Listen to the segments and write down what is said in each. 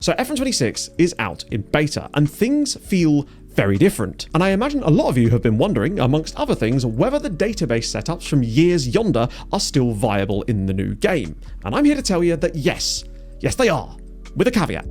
So FM26 is out in beta and things feel very different. And I imagine a lot of you have been wondering, amongst other things, whether the database setups from years yonder are still viable in the new game. And I'm here to tell you that yes they are, with a caveat.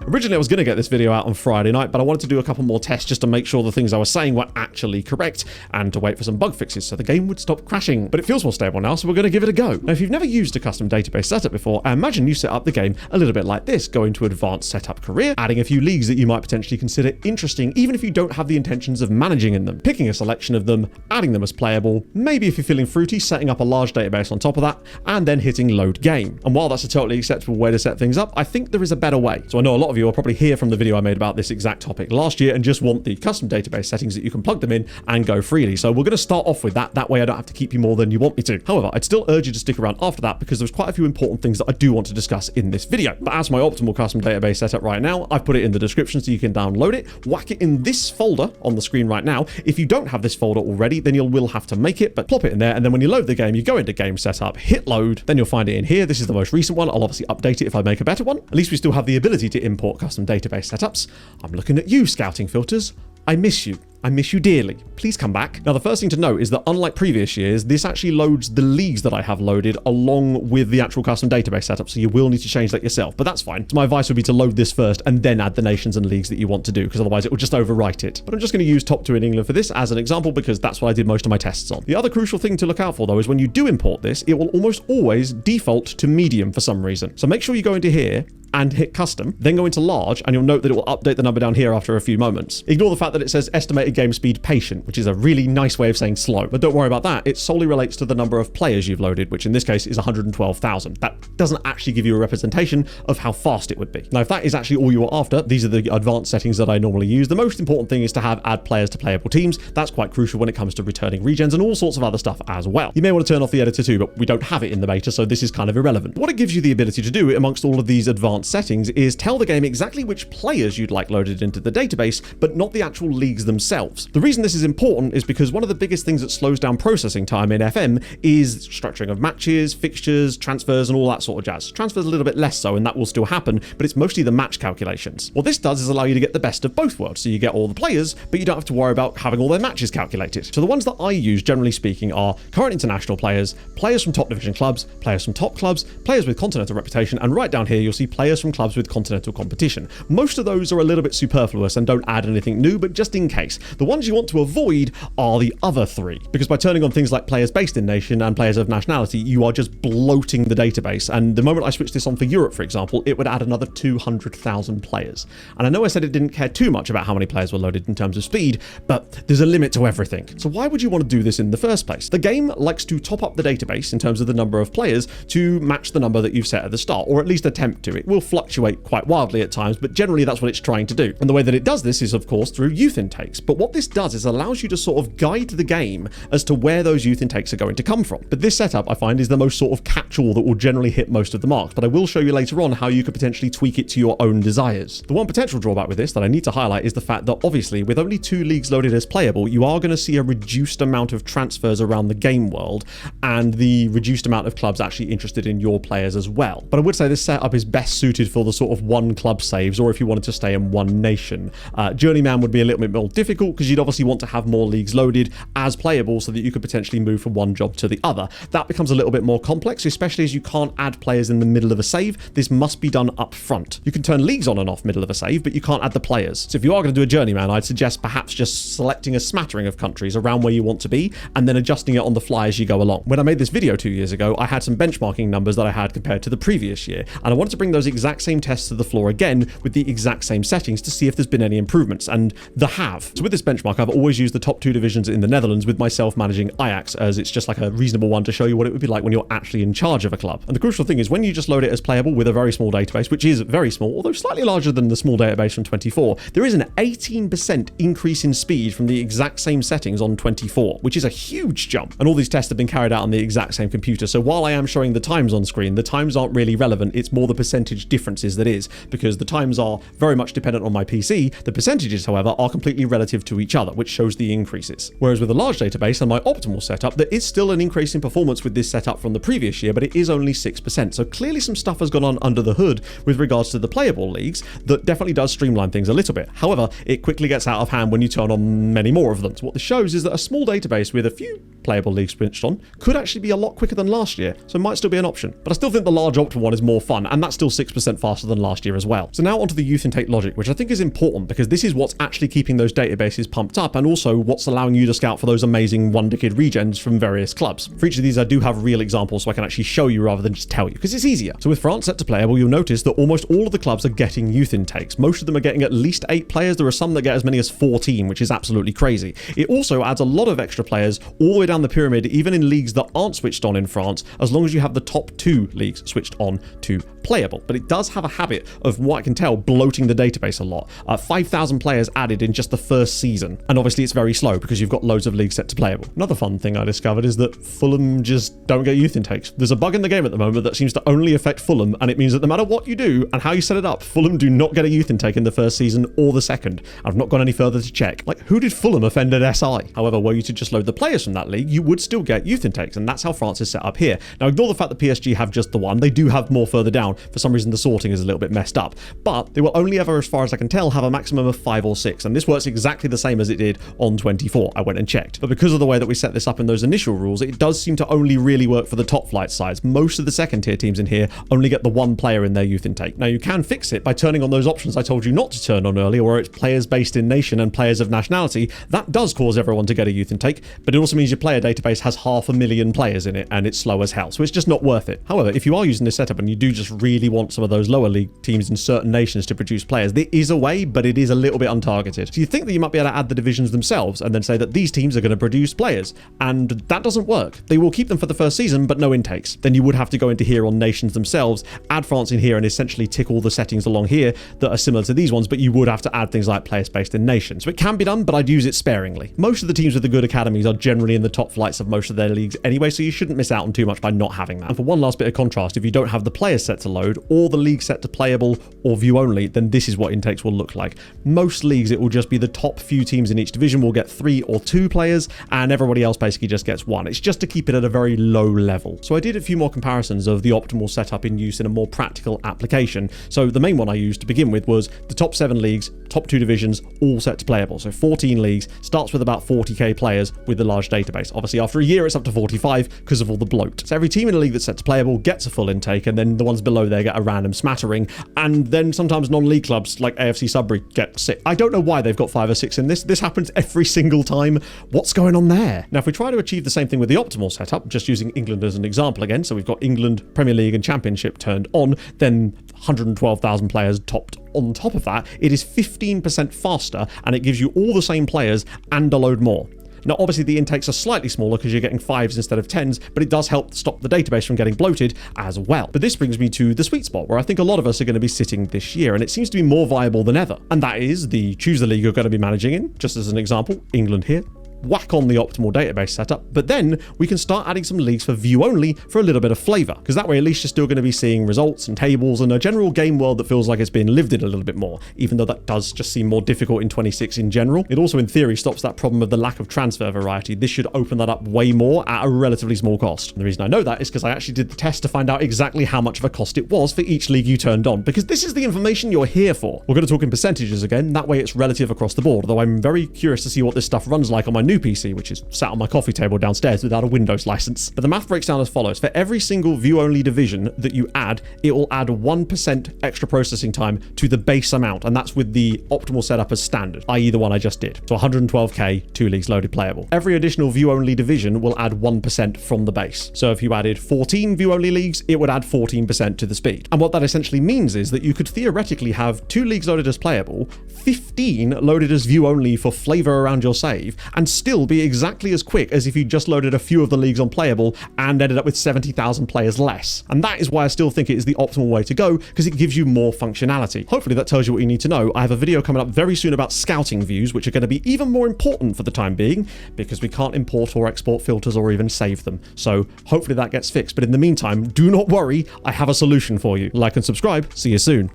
Originally, I was going to get this video out on Friday night, but I wanted to do a couple more tests just to make sure the things I was saying were actually correct and to wait for some bug fixes so the game would stop crashing. But it feels more stable now, so we're going to give it a go. Now, if you've never used a custom database setup before, I imagine you set up the game a little bit like this, going to advanced setup career, adding a few leagues that you might potentially consider interesting, even if you don't have the intentions of managing in them, picking a selection of them, adding them as playable, maybe if you're feeling fruity, setting up a large database on top of that, and then hitting load game. And while that's a totally acceptable way to set things up, I think there is a better way. So I know a lot of you are probably here from the video I made about this exact topic last year and just want the custom database settings that you can plug them in and go freely. So we're going to start off with that. That way I don't have to keep you more than you want me to. However, I'd still urge you to stick around after that because there's quite a few important things that I do want to discuss in this video. But as my optimal custom database setup right now, I've put it in the description so you can download it, whack it in this folder on the screen right now. If you don't have this folder already, then you will have to make it, but plop it in there. And then when you load the game, you go into game setup, hit load, then you'll find it in here. This is the most recent one. I'll obviously update it if I make a better one. At least we still have the ability to import custom database setups. I'm looking at you, scouting filters. I miss you. I miss you dearly. Please come back. Now, the first thing to note is that unlike previous years, this actually loads the leagues that I have loaded along with the actual custom database setup, so you will need to change that yourself, but that's fine. So my advice would be to load this first and then add the nations and leagues that you want to do, because otherwise it will just overwrite it. But I'm just going to use top 2 in England for this as an example, because that's what I did most of my tests on. The other crucial thing to look out for, though, is when you do import this, it will almost always default to medium for some reason. So make sure you go into here and hit custom, then go into large, and you'll note that it will update the number down here after a few moments. Ignore the fact that it says estimated game speed patient, which is a really nice way of saying slow. But don't worry about that. It solely relates to the number of players you've loaded, which in this case is 112,000. That doesn't actually give you a representation of how fast it would be. Now, if that is actually all you are after, these are the advanced settings that I normally use. The most important thing is to have add players to playable teams. That's quite crucial when it comes to returning regens and all sorts of other stuff as well. You may want to turn off the editor too, but we don't have it in the beta, so this is kind of irrelevant. What it gives you the ability to do amongst all of these advanced settings is tell the game exactly which players you'd like loaded into the database, but not the actual leagues themselves. The reason this is important is because one of the biggest things that slows down processing time in FM is structuring of matches, fixtures, transfers, and all that sort of jazz. Transfers a little bit less so, and that will still happen, but it's mostly the match calculations. What this does is allow you to get the best of both worlds, so you get all the players, but you don't have to worry about having all their matches calculated. So the ones that I use, generally speaking, are current international players, players from top division clubs, players from top clubs, players with continental reputation, and right down here you'll see players from clubs with continental competition. Most of those are a little bit superfluous and don't add anything new, but just in case. The ones you want to avoid are the other 3, because by turning on things like players based in nation and players of nationality, you are just bloating the database. And the moment I switch this on for Europe, for example, it would add another 200,000 players. And I know I said it didn't care too much about how many players were loaded in terms of speed, but there's a limit to everything. So why would you want to do this in the first place? The game likes to top up the database in terms of the number of players to match the number that you've set at the start, or at least attempt to. It will fluctuate quite wildly at times, but generally that's what it's trying to do. And the way that it does this is, of course, through youth intakes. But what this does is allows you to sort of guide the game as to where those youth intakes are going to come from. But this setup, I find, is the most sort of catch-all that will generally hit most of the marks. But I will show you later on how you could potentially tweak it to your own desires. The one potential drawback with this that I need to highlight is the fact that obviously with only 2 leagues loaded as playable, you are going to see a reduced amount of transfers around the game world and the reduced amount of clubs actually interested in your players as well. But I would say this setup is best suited for the sort of one club saves, or if you wanted to stay in one nation. Journeyman would be a little bit more difficult because you'd obviously want to have more leagues loaded as playable so that you could potentially move from one job to the other. That becomes a little bit more complex, especially as you can't add players in the middle of a save. This must be done up front. You can turn leagues on and off middle of a save, but you can't add the players. So if you are going to do a journeyman, I'd suggest perhaps just selecting a smattering of countries around where you want to be and then adjusting it on the fly as you go along. When I made this video 2 years ago, I had some benchmarking numbers that I had compared to the previous year, and I wanted to bring those exact same tests to the floor again with the exact same settings to see if there's been any improvements, and there have. So with this benchmark, I've always used the top 2 divisions in the Netherlands with myself managing Ajax, as it's just like a reasonable one to show you what it would be like when you're actually in charge of a club. And the crucial thing is when you just load it as playable with a very small database, which is very small, although slightly larger than the small database from 24, there is an 18% increase in speed from the exact same settings on 24, which is a huge jump. And all these tests have been carried out on the exact same computer. So while I am showing the times on screen, the times aren't really relevant. It's more the percentage much differences that is, because the times are very much dependent on my PC. The percentages, however, are completely relative to each other, which shows the increases. Whereas with a large database and my optimal setup, there is still an increase in performance with this setup from the previous year, but it is only 6%. So clearly some stuff has gone on under the hood with regards to the playable leagues that definitely does streamline things a little bit. However, it quickly gets out of hand when you turn on many more of them. So what this shows is that a small database with a few playable leagues switched on could actually be a lot quicker than last year, so it might still be an option. But I still think the large optimal one is more fun, and that's still 6% faster than last year as well. So now onto the youth intake logic, which I think is important because this is what's actually keeping those databases pumped up, and also what's allowing you to scout for those amazing Wonder Kid regens from various clubs. For each of these, I do have real examples so I can actually show you rather than just tell you, because it's easier. So with France set to playable, you'll notice that almost all of the clubs are getting youth intakes. Most of them are getting at least 8 players. There are some that get as many as 14, which is absolutely crazy. It also adds a lot of extra players all the way down the pyramid, even in leagues that aren't switched on in France, as long as you have the top 2 leagues switched on to playable. But it does have a habit of, what I can tell, bloating the database a lot. 5,000 players added in just the first season. And obviously it's very slow because you've got loads of leagues set to playable. Another fun thing I discovered is that Fulham just don't get youth intakes. There's a bug in the game at the moment that seems to only affect Fulham, and it means that no matter what you do and how you set it up, Fulham do not get a youth intake in the first season or the second. I've not gone any further to check. Like, who did Fulham offend at SI? However, were you to just load the players from that league, you would still get youth intakes, and that's how France is set up here. Now, ignore the fact that PSG have just the one. They do have more further down. For some reason, the sorting is a little bit messed up, but they will only ever, as far as I can tell, have a maximum of 5 or 6, and this works exactly the same as it did on 24. I went and checked. But because of the way that we set this up in those initial rules, it does seem to only really work for the top flight sides. Most of the second tier teams in here only get the 1 player in their youth intake. Now, you can fix it by turning on those options I told you not to turn on earlier, where it's players based in nation and players of nationality. That does cause everyone to get a youth intake, but it also means your player database has 500,000 players in it, and it's slow as hell, so it's just not worth it. However, if you are using this setup and you do just really want some of those lower league teams in certain nations to produce players, there is a way, but it is a little bit untargeted. So you think that you might be able to add the divisions themselves and then say that these teams are going to produce players, and that doesn't work. They will keep them for the first season, but no intakes. Then you would have to go into here on nations themselves, add France in here, and essentially tick all the settings along here that are similar to these ones, but you would have to add things like players based in nation. So it can be done, but I'd use it sparingly. Most of the teams with the good academies are generally in the top flights of most of their leagues anyway, so you shouldn't miss out on too much by not having that. And for one last bit of contrast, if you don't have the players set to load or the league set to playable or view only, then this is what intakes will look like. Most leagues, it will just be the top few teams in each division will get 3 or 2 players, and everybody else basically just gets 1. It's just to keep it at a very low level. So I did a few more comparisons of the optimal setup in use in a more practical application. So the main one I used to begin with was the top 7 leagues, top 2 divisions, all set to playable. So 14 leagues, starts with about 40k players with the large database. Obviously, after a year, it's up to 45 because of all the bloat. So every team in a league that's set to playable gets a full intake, and then the ones below there get a random smattering, and then sometimes non-league clubs like AFC Sudbury get 6. I don't know why they've got 5 or 6 in this. This happens every single time. What's going on there? Now, if we try to achieve the same thing with the optimal setup, just using England as an example again, so we've got England, Premier League and Championship turned on, then 112,000 players topped on top of that, it is 15% faster, and it gives you all the same players and a load more. Now, obviously, the intakes are slightly smaller because you're getting 5s instead of 10s, but it does help stop the database from getting bloated as well. But this brings me to the sweet spot where I think a lot of us are going to be sitting this year, and it seems to be more viable than ever. And that is the choose the league you're going to be managing in. Just as an example, England here. Whack on the optimal database setup, but then we can start adding some leagues for view only for a little bit of flavor, because that way at least you're still going to be seeing results and tables and a general game world that feels like it's being lived in a little bit more, even though that does just seem more difficult in 26 in general. It also in theory stops that problem of the lack of transfer variety. This should open that up way more at a relatively small cost. And the reason I know that is because I actually did the test to find out exactly how much of a cost it was for each league you turned on, because this is the information you're here for. We're going to talk in percentages again, that way it's relative across the board, although I'm very curious to see what this stuff runs like on my new PC, which is sat on my coffee table downstairs without a Windows license. But the math breaks down as follows. For every single view-only division that you add, it will add 1% extra processing time to the base amount, and that's with the optimal setup as standard, i.e. the one I just did. So 112k, 2 leagues loaded playable. Every additional view-only division will add 1% from the base. So if you added 14 view-only leagues, it would add 14% to the speed. And what that essentially means is that you could theoretically have 2 leagues loaded as playable, 15 loaded as view-only for flavor around your save, and still be exactly as quick as if you just loaded a few of the leagues unplayable and ended up with 70,000 players less. And that is why I still think it is the optimal way to go, because it gives you more functionality. Hopefully that tells you what you need to know. I have a video coming up very soon about scouting views, which are going to be even more important for the time being, because we can't import or export filters or even save them. So hopefully that gets fixed. But in the meantime, do not worry, I have a solution for you. Like and subscribe. See you soon.